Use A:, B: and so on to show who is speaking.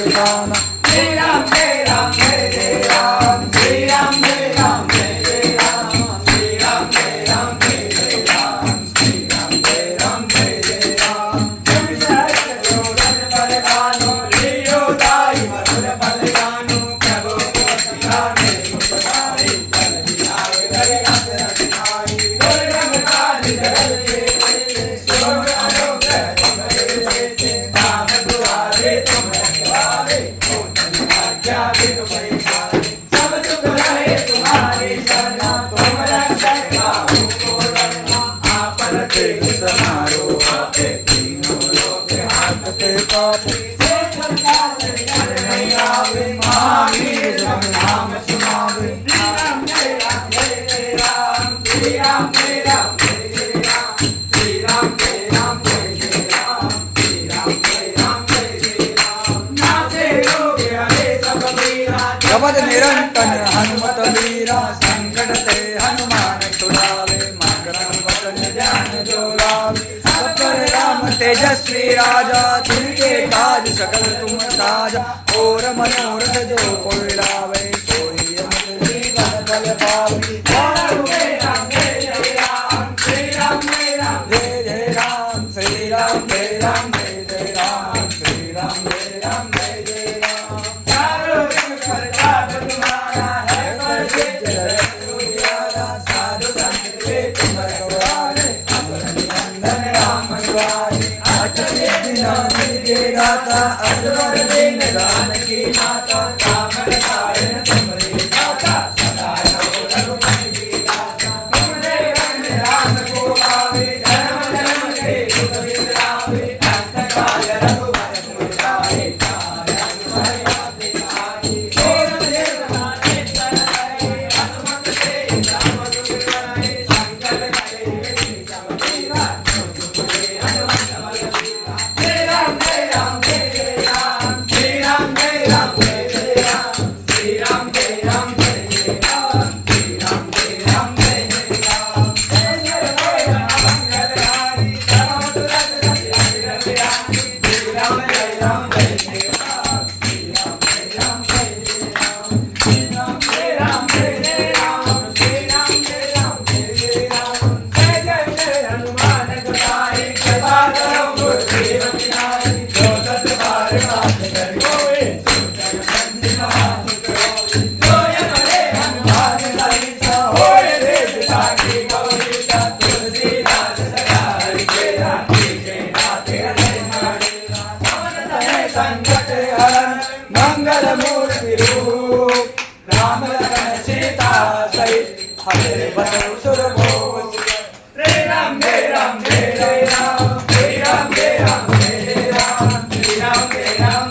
A: सुखाना
B: जय राम जय राम जय जय राम श्री राम जय राम जय जय राम श्री राम जय राम जय जय राम श्री राम जय राम जय जय राम जय सहस्र जोड़न बलगानो लियो दाई मधुर बलगानो प्रभु मोतिहारे मुखधारी जल दिलाए दरि रस रखनाई दुर्गम काज जगत के बड़े सुगम अनुग्रह तुम्हारे से नाम दुआरे तुम रखवारे आज्ञा बिन पैसारे सब सुख रहे तुम्हारी शरणा तुम रक्षक काहू को डरना आपन तेज समारो आपे तीनों लोक हाथ पे पापी जे संसार से डर नहीं आवे महावीर जब नाम सुनावे श्री राम जय राम जय जय राम श्री राम जय राम जय जय राम श्री राम जय राम जय जय राम श्री राम जय राम जय जय राम नाचे लोग हरे सब वीरा
A: जपत निरंतर हनुमत वीरा संकट ते हनुमान छुड़ावे मंगलम वचन ध्यान जो लावे सकर राम तेजस्वी राजा जिनके काज सकल तुम साजा और मनोरथ जो कोई लावे सोई अमित जीवन बल पावे
B: जय राम जय जय राम श्री राम जय राम
A: जय जय राम श्री राम जय राम जय जय राम श्री राम जय राम जय जय राम
B: चारों दिन प्रताप तुम्हारा है प्रसिद्ध
A: साधु संत के तुम रखवारे अमरनिंदन राम द्वारे के दाता असवर दीन जानकी माता
B: कामन कारण तुमरे दाता सदा रहो रघुपति की दाता तुमरे रंग राम को पावे जन्म जन्म के दुख बिसरावे अंत काल रघुवर पुर जाए काल रघुवर आते आए और देव माने तर करे हनुमत से राम दुर्गराए संकट करे सब तेरा तुमरे हनुमत बल बीरा जय राम जय राम जय जय राम श्री राम जय राम जय जय राम श्री राम जय राम जय जय राम श्री राम जय राम जय जय राम जय जय राम मंगलहारी राम तुरंत रति रति श्री राम जय राम जय जय राम श्री राम जय राम जय जय राम श्री राम जय राम जय जय राम श्री राम जय राम जय जय राम जय जय जय हनुमान गुसाई कृपा करो गुरुदेव की नाई जो सत बार बात कर कोई सुजन बंदी महान करो जो यमरे हनुमान ललिता होय देश साखी गौरीता तुलसीदास सदा हरि केरा के नाथे हरे मारेगा पवन तनय संकट हरण मंगल मूर्ति रूप राम लखन सीता सहित हरे बसु सुर भोग श्री राम जय राम जय जय राम श्री राम जय राम जय जय राम श्री राम जय राम